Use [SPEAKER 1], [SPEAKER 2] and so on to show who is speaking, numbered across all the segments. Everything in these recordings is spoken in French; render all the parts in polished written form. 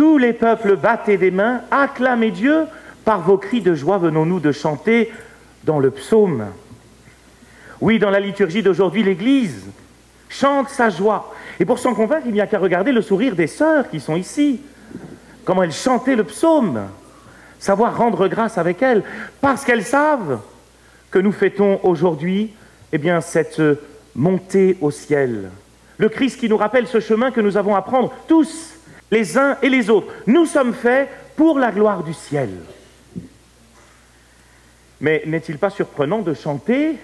[SPEAKER 1] Tous les peuples, battez des mains, acclamez Dieu, par vos cris de joie venons-nous de chanter dans le psaume. Oui, dans la liturgie d'aujourd'hui, l'Église chante sa joie. Et pour s'en convaincre, il n'y a qu'à regarder le sourire des sœurs qui sont ici. Comment elles chantaient le psaume. Savoir rendre grâce avec elles, parce qu'elles savent que nous fêtons aujourd'hui cette montée au ciel. Le Christ qui nous rappelle ce chemin que nous avons à prendre tous, les uns et les autres. Nous sommes faits pour la gloire du ciel. Mais n'est-il pas surprenant de chanter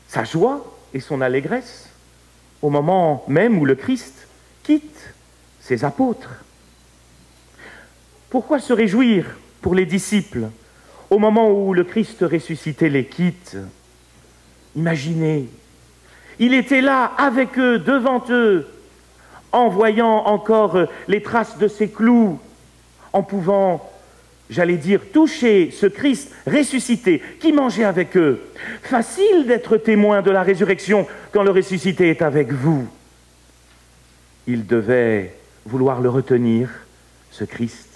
[SPEAKER 1] sa joie et son allégresse au moment même où le Christ quitte ses apôtres? Pourquoi se réjouir pour les disciples au moment où le Christ ressuscité les quitte? Imaginez, il était là avec eux, devant eux, en voyant encore les traces de ses clous, en pouvant, j'allais dire, toucher ce Christ ressuscité qui mangeait avec eux. Facile d'être témoin de la résurrection quand le ressuscité est avec vous. Ils devaient vouloir le retenir, ce Christ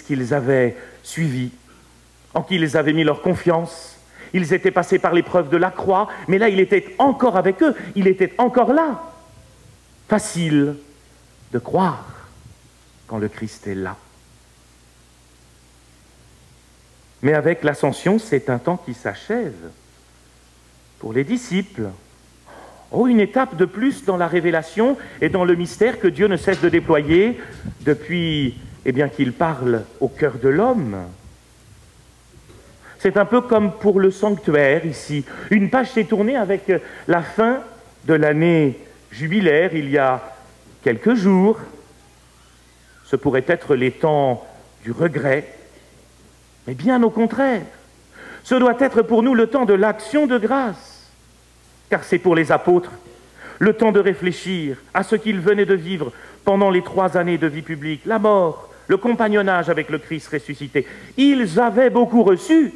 [SPEAKER 1] qu'ils avaient suivi, en qui ils avaient mis leur confiance. Ils étaient passés par l'épreuve de la croix, mais là, il était encore avec eux, il était encore là. Facile de croire quand le Christ est là. Mais avec l'ascension, c'est un temps qui s'achève pour les disciples. Oh, une étape de plus dans la révélation et dans le mystère que Dieu ne cesse de déployer depuis qu'il parle au cœur de l'homme. C'est un peu comme pour le sanctuaire ici. Une page s'est tournée avec la fin de l'année jubilaire il y a quelques jours. Ce pourrait être les temps du regret, mais bien au contraire. Ce doit être pour nous le temps de l'action de grâce, car c'est pour les apôtres le temps de réfléchir à ce qu'ils venaient de vivre pendant les 3 années de vie publique, la mort, le compagnonnage avec le Christ ressuscité. Ils avaient beaucoup reçu.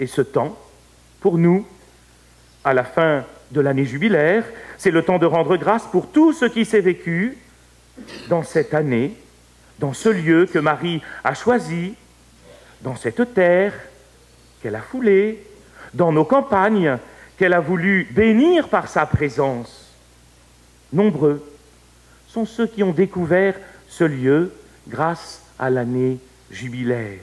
[SPEAKER 1] Et ce temps, pour nous, à la fin de l'année jubilaire, c'est le temps de rendre grâce pour tout ce qui s'est vécu dans cette année, dans ce lieu que Marie a choisi, dans cette terre qu'elle a foulée, dans nos campagnes qu'elle a voulu bénir par sa présence. Nombreux sont ceux qui ont découvert ce lieu grâce à l'année jubilaire.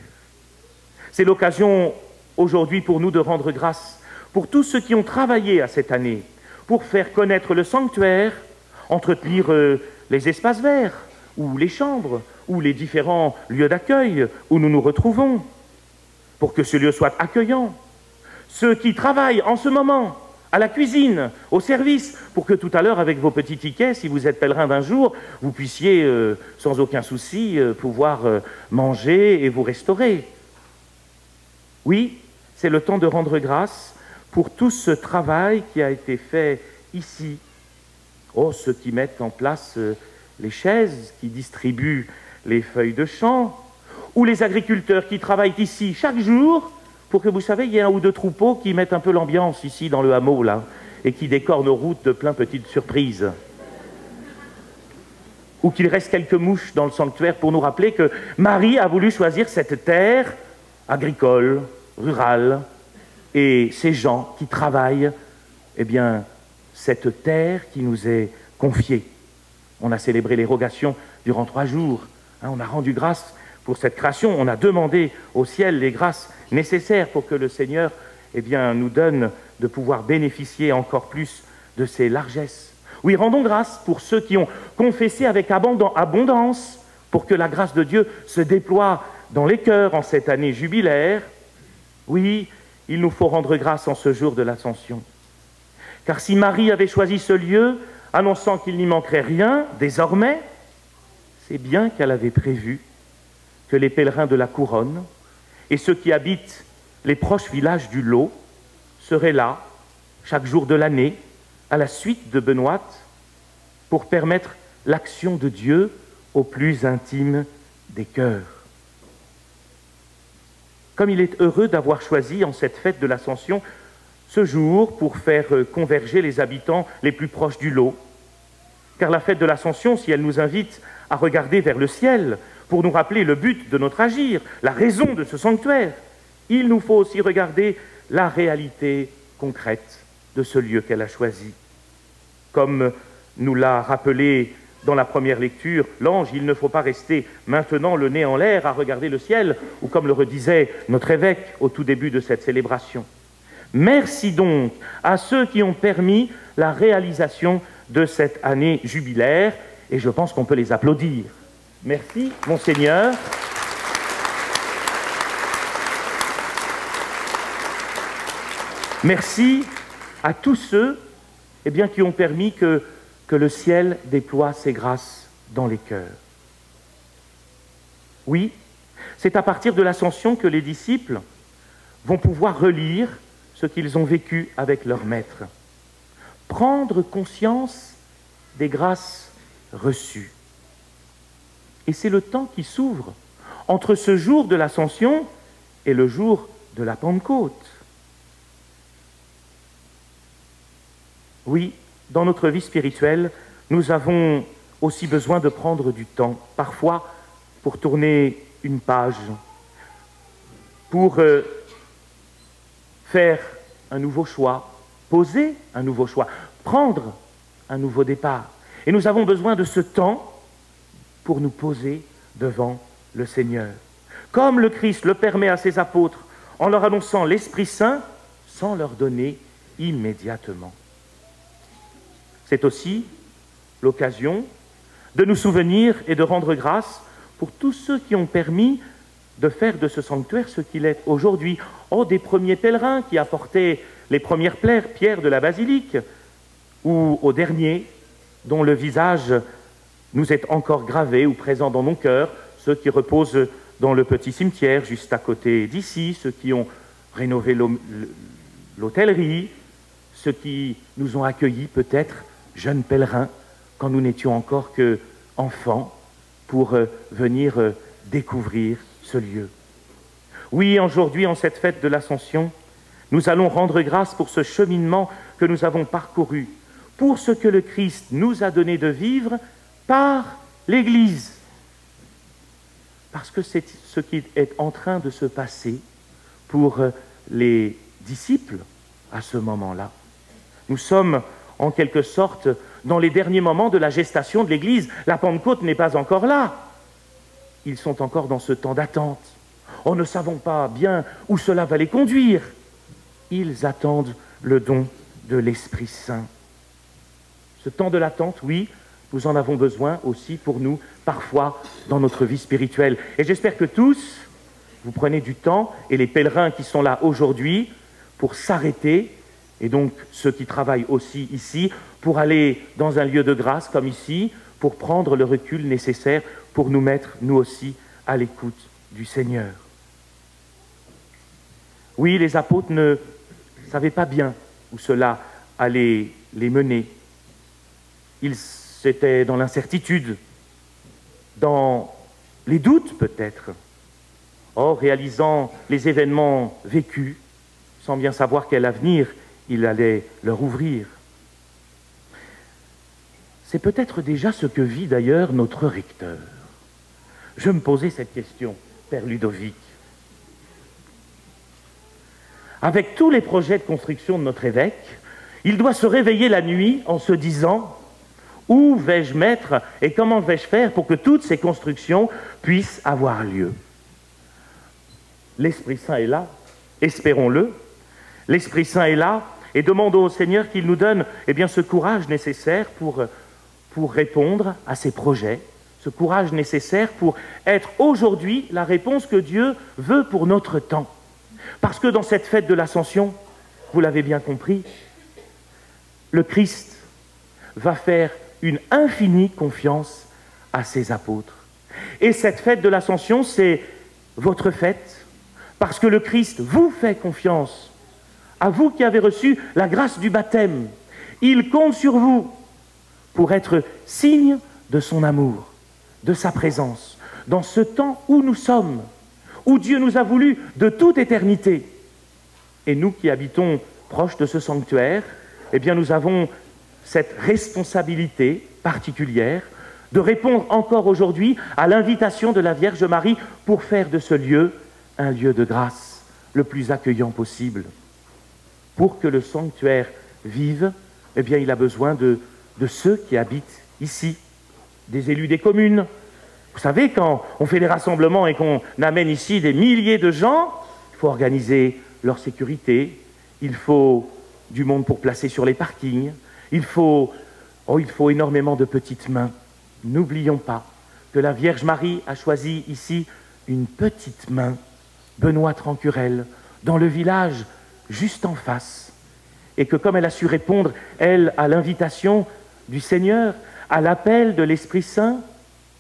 [SPEAKER 1] C'est l'occasion aujourd'hui pour nous de rendre grâce pour tous ceux qui ont travaillé à cette année, pour faire connaître le sanctuaire, entretenir les espaces verts, ou les chambres, ou les différents lieux d'accueil où nous nous retrouvons, pour que ce lieu soit accueillant. Ceux qui travaillent en ce moment, à la cuisine, au service, pour que tout à l'heure, avec vos petits tickets, si vous êtes pèlerin d'un jour, vous puissiez, sans aucun souci, pouvoir manger et vous restaurer. Oui, c'est le temps de rendre grâce pour tout ce travail qui a été fait ici. Oh, ceux qui mettent en place les chaises, qui distribuent les feuilles de champ, ou les agriculteurs qui travaillent ici chaque jour pour que, vous savez, il y ait 1 ou 2 troupeaux qui mettent un peu l'ambiance ici dans le hameau, là, et qui décorent nos routes de plein de petites surprises. Ou qu'il reste quelques mouches dans le sanctuaire pour nous rappeler que Marie a voulu choisir cette terre agricole, rurale, et ces gens qui travaillent, cette terre qui nous est confiée. On a célébré les rogations durant 3 jours, on a rendu grâce pour cette création, on a demandé au ciel les grâces nécessaires pour que le Seigneur nous donne de pouvoir bénéficier encore plus de ses largesses. Oui, rendons grâce pour ceux qui ont confessé avec abondance pour que la grâce de Dieu se déploie dans les cœurs en cette année jubilaire. Oui, il nous faut rendre grâce en ce jour de l'Ascension. Car si Marie avait choisi ce lieu, annonçant qu'il n'y manquerait rien, désormais, c'est bien qu'elle avait prévu que les pèlerins de la couronne et ceux qui habitent les proches villages du Lot seraient là, chaque jour de l'année, à la suite de Benoîte, pour permettre l'action de Dieu au plus intime des cœurs. Comme il est heureux d'avoir choisi en cette fête de l'Ascension ce jour pour faire converger les habitants les plus proches du Lot, car la fête de l'Ascension, si elle nous invite à regarder vers le ciel pour nous rappeler le but de notre agir, la raison de ce sanctuaire, il nous faut aussi regarder la réalité concrète de ce lieu qu'elle a choisi. Comme nous l'a rappelé dans la première lecture, l'ange, il ne faut pas rester maintenant le nez en l'air à regarder le ciel, ou comme le redisait notre évêque au tout début de cette célébration. Merci donc à ceux qui ont permis la réalisation de cette année jubilaire, et je pense qu'on peut les applaudir. Merci, Monseigneur. Merci à tous ceux qui ont permis que le ciel déploie ses grâces dans les cœurs. Oui, c'est à partir de l'Ascension que les disciples vont pouvoir relire ce qu'ils ont vécu avec leur Maître, prendre conscience des grâces reçues. Et c'est le temps qui s'ouvre entre ce jour de l'Ascension et le jour de la Pentecôte. Oui, dans notre vie spirituelle, nous avons aussi besoin de prendre du temps, parfois pour tourner une page, pour faire un nouveau choix, poser un nouveau choix, prendre un nouveau départ. Et nous avons besoin de ce temps pour nous poser devant le Seigneur. Comme le Christ le permet à ses apôtres en leur annonçant l'Esprit Saint sans leur donner immédiatement. C'est aussi l'occasion de nous souvenir et de rendre grâce pour tous ceux qui ont permis de faire de ce sanctuaire ce qu'il est aujourd'hui. Oh, des premiers pèlerins qui apportaient les premières pierres de la basilique, ou aux derniers dont le visage nous est encore gravé ou présent dans nos cœurs, ceux qui reposent dans le petit cimetière juste à côté d'ici, ceux qui ont rénové l'hôtellerie, ceux qui nous ont accueillis peut-être jeunes pèlerins quand nous n'étions encore qu'enfants pour venir découvrir ce lieu. Oui, aujourd'hui, en cette fête de l'Ascension, nous allons rendre grâce pour ce cheminement que nous avons parcouru, pour ce que le Christ nous a donné de vivre par l'Église. Parce que c'est ce qui est en train de se passer pour les disciples à ce moment-là. Nous sommes en quelque sorte dans les derniers moments de la gestation de l'Église. La Pentecôte n'est pas encore là. Ils sont encore dans ce temps d'attente. Oh, ne savons pas bien où cela va les conduire. Ils attendent le don de l'Esprit Saint. Ce temps de l'attente, oui, nous en avons besoin aussi pour nous, parfois, dans notre vie spirituelle. Et j'espère que tous, vous prenez du temps, et les pèlerins qui sont là aujourd'hui, pour s'arrêter, et donc ceux qui travaillent aussi ici, pour aller dans un lieu de grâce comme ici, pour prendre le recul nécessaire pour nous mettre, nous aussi, à l'écoute du Seigneur. Oui, les apôtres ne savaient pas bien où cela allait les mener. Ils étaient dans l'incertitude, dans les doutes peut-être. Or, réalisant les événements vécus, sans bien savoir quel avenir il allait leur ouvrir. C'est peut-être déjà ce que vit d'ailleurs notre recteur. Je me posais cette question, Père Ludovic. Avec tous les projets de construction de notre évêque, il doit se réveiller la nuit en se disant « Où vais-je mettre et comment vais-je faire pour que toutes ces constructions puissent avoir lieu ?» L'Esprit Saint est là, espérons-le. L'Esprit Saint est là et demandons au Seigneur qu'il nous donne ce courage nécessaire pour répondre à ces projets, ce courage nécessaire pour être aujourd'hui la réponse que Dieu veut pour notre temps. Parce que dans cette fête de l'Ascension, vous l'avez bien compris, le Christ va faire une infinie confiance à ses apôtres. Et cette fête de l'Ascension, c'est votre fête, parce que le Christ vous fait confiance, à vous qui avez reçu la grâce du baptême. Il compte sur vous pour être signe de son amour, de sa présence, dans ce temps où nous sommes, où Dieu nous a voulu de toute éternité. Et nous qui habitons proche de ce sanctuaire, nous avons cette responsabilité particulière de répondre encore aujourd'hui à l'invitation de la Vierge Marie pour faire de ce lieu un lieu de grâce le plus accueillant possible. Pour que le sanctuaire vive, eh bien, il a besoin de ceux qui habitent ici, des élus des communes. Vous savez, quand on fait des rassemblements et qu'on amène ici des milliers de gens, il faut organiser leur sécurité, il faut du monde pour placer sur les parkings, il faut énormément de petites mains. N'oublions pas que la Vierge Marie a choisi ici une petite main, Benoît Trancurel, dans le village juste en face, et que comme elle a su répondre, elle, à l'invitation du Seigneur, à l'appel de l'Esprit Saint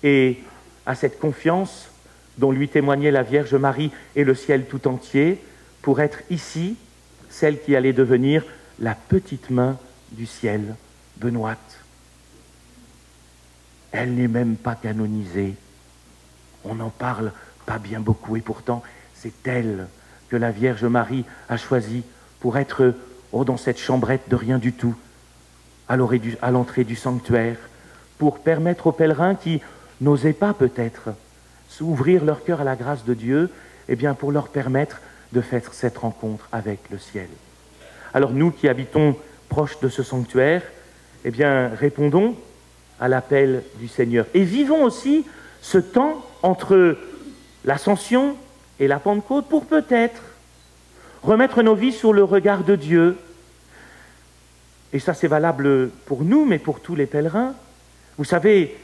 [SPEAKER 1] et à cette confiance dont lui témoignait la Vierge Marie et le ciel tout entier, pour être ici, celle qui allait devenir la petite main du ciel, Benoît. Elle n'est même pas canonisée. On n'en parle pas bien beaucoup, et pourtant, c'est elle que la Vierge Marie a choisie pour être dans cette chambrette de rien du tout, à l'entrée du sanctuaire, pour permettre aux pèlerins qui n'osaient pas peut-être s'ouvrir leur cœur à la grâce de Dieu, eh bien pour leur permettre de faire cette rencontre avec le ciel. Alors nous qui habitons proche de ce sanctuaire, eh bien répondons à l'appel du Seigneur et vivons aussi ce temps entre l'Ascension et la Pentecôte pour peut-être remettre nos vies sur le regard de Dieu. Et ça c'est valable pour nous, mais pour tous les pèlerins. Vous savez,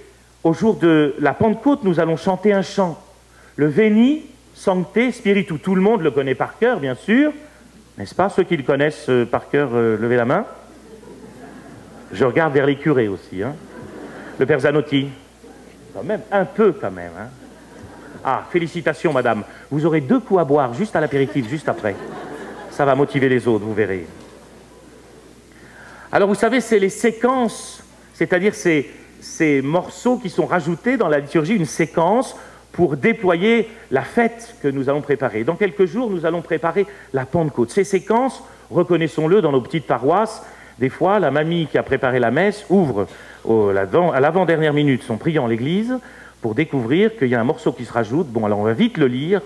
[SPEAKER 1] au jour de la Pentecôte, nous allons chanter un chant, le Veni Sancte Spiritu. Tout le monde le connaît par cœur, bien sûr, n'est-ce pas? Ceux qui le connaissent par cœur, levez la main. Je regarde vers les curés aussi, hein. Le Père Zanotti, quand même, un peu quand même, hein. Ah, félicitations madame, vous aurez 2 coups à boire juste à l'apéritif, juste après. Ça va motiver les autres, vous verrez. Alors vous savez, c'est les séquences, c'est-à-dire ces morceaux qui sont rajoutés dans la liturgie, une séquence pour déployer la fête que nous allons préparer. Dans quelques jours, nous allons préparer la Pentecôte. Ces séquences, reconnaissons-le, dans nos petites paroisses, des fois, la mamie qui a préparé la messe ouvre à l'avant-dernière minute son priant en l'église pour découvrir qu'il y a un morceau qui se rajoute. Bon, alors on va vite le lire.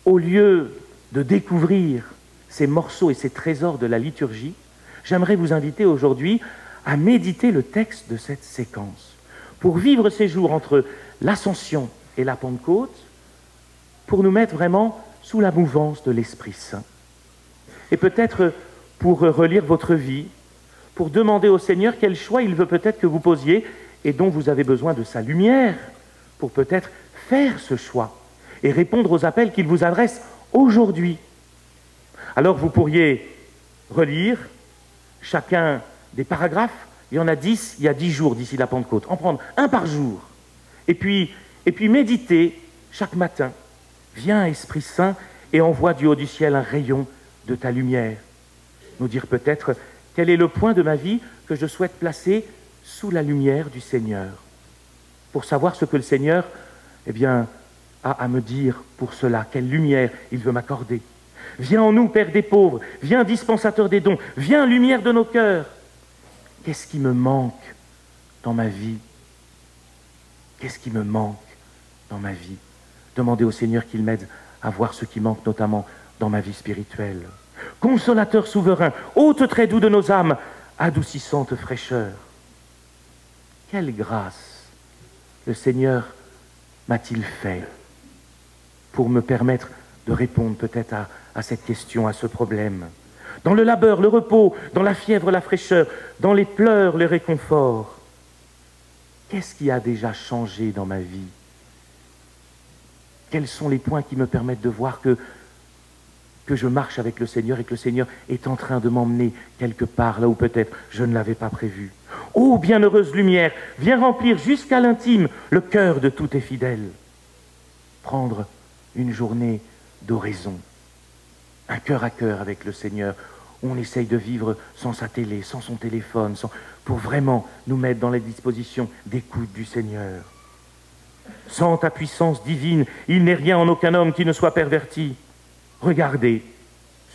[SPEAKER 1] Au lieu de découvrir ces morceaux et ces trésors de la liturgie, j'aimerais vous inviter aujourd'hui à méditer le texte de cette séquence pour vivre ces jours entre l'Ascension et la Pentecôte, pour nous mettre vraiment sous la mouvance de l'Esprit Saint. Et peut-être pour relire votre vie, pour demander au Seigneur quel choix il veut peut-être que vous posiez et dont vous avez besoin de sa lumière pour peut-être faire ce choix et répondre aux appels qu'il vous adresse aujourd'hui. Alors vous pourriez relire chacun des paragraphes, il y en a 10, il y a 10 jours d'ici la Pentecôte, en prendre un par jour, et puis méditer chaque matin. Viens, Esprit Saint, et envoie du haut du ciel un rayon de ta lumière. Nous dire peut-être quel est le point de ma vie que je souhaite placer sous la lumière du Seigneur, pour savoir ce que le Seigneur, eh bien, a à me dire pour cela, quelle lumière il veut m'accorder. Viens en nous, Père des pauvres, viens dispensateur des dons, viens lumière de nos cœurs. Qu'est-ce qui me manque dans ma vie? Qu'est-ce qui me manque dans ma vie? Demandez au Seigneur qu'il m'aide à voir ce qui manque notamment dans ma vie spirituelle. Consolateur souverain, hôte très doux de nos âmes, adoucissante fraîcheur. Quelle grâce le Seigneur m'a-t-il fait pour me permettre de répondre peut-être à cette question, à ce problème. Dans le labeur, le repos, dans la fièvre, la fraîcheur, dans les pleurs, le réconfort. Qu'est-ce qui a déjà changé dans ma vie? Quels sont les points qui me permettent de voir que je marche avec le Seigneur et que le Seigneur est en train de m'emmener quelque part, là où peut-être je ne l'avais pas prévu. Ô bienheureuse lumière, viens remplir jusqu'à l'intime le cœur de tous tes fidèles. Prendre une journée d'oraison, un cœur à cœur avec le Seigneur, où on essaye de vivre sans sa télé, sans son téléphone, pour vraiment nous mettre dans les dispositions d'écoute du Seigneur. Sans ta puissance divine, il n'est rien en aucun homme qui ne soit perverti. Regardez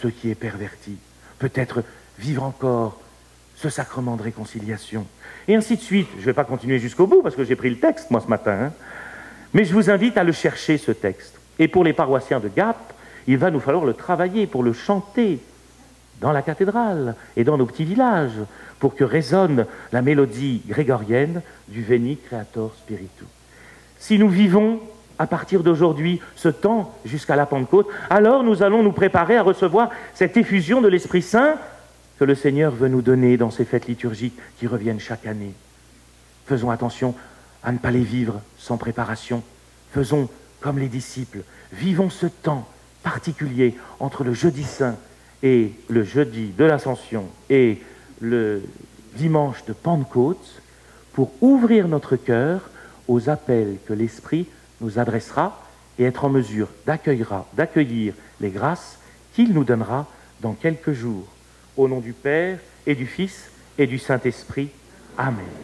[SPEAKER 1] ce qui est perverti. Peut-être vivre encore ce sacrement de réconciliation. Et ainsi de suite. Je ne vais pas continuer jusqu'au bout parce que j'ai pris le texte, moi, ce matin. Hein. Mais je vous invite à le chercher, ce texte. Et pour les paroissiens de Gap, il va nous falloir le travailler pour le chanter dans la cathédrale et dans nos petits villages, pour que résonne la mélodie grégorienne du Veni Creator Spiritu. Si nous vivons à partir d'aujourd'hui ce temps jusqu'à la Pentecôte, alors nous allons nous préparer à recevoir cette effusion de l'Esprit Saint que le Seigneur veut nous donner dans ces fêtes liturgiques qui reviennent chaque année. Faisons attention à ne pas les vivre sans préparation. Faisons comme les disciples. Vivons ce temps particulier entre le jeudi saint et le jeudi de l'Ascension et le dimanche de Pentecôte pour ouvrir notre cœur aux appels que l'Esprit nous adressera et être en mesure d'accueillir les grâces qu'il nous donnera dans quelques jours. Au nom du Père et du Fils et du Saint-Esprit. Amen.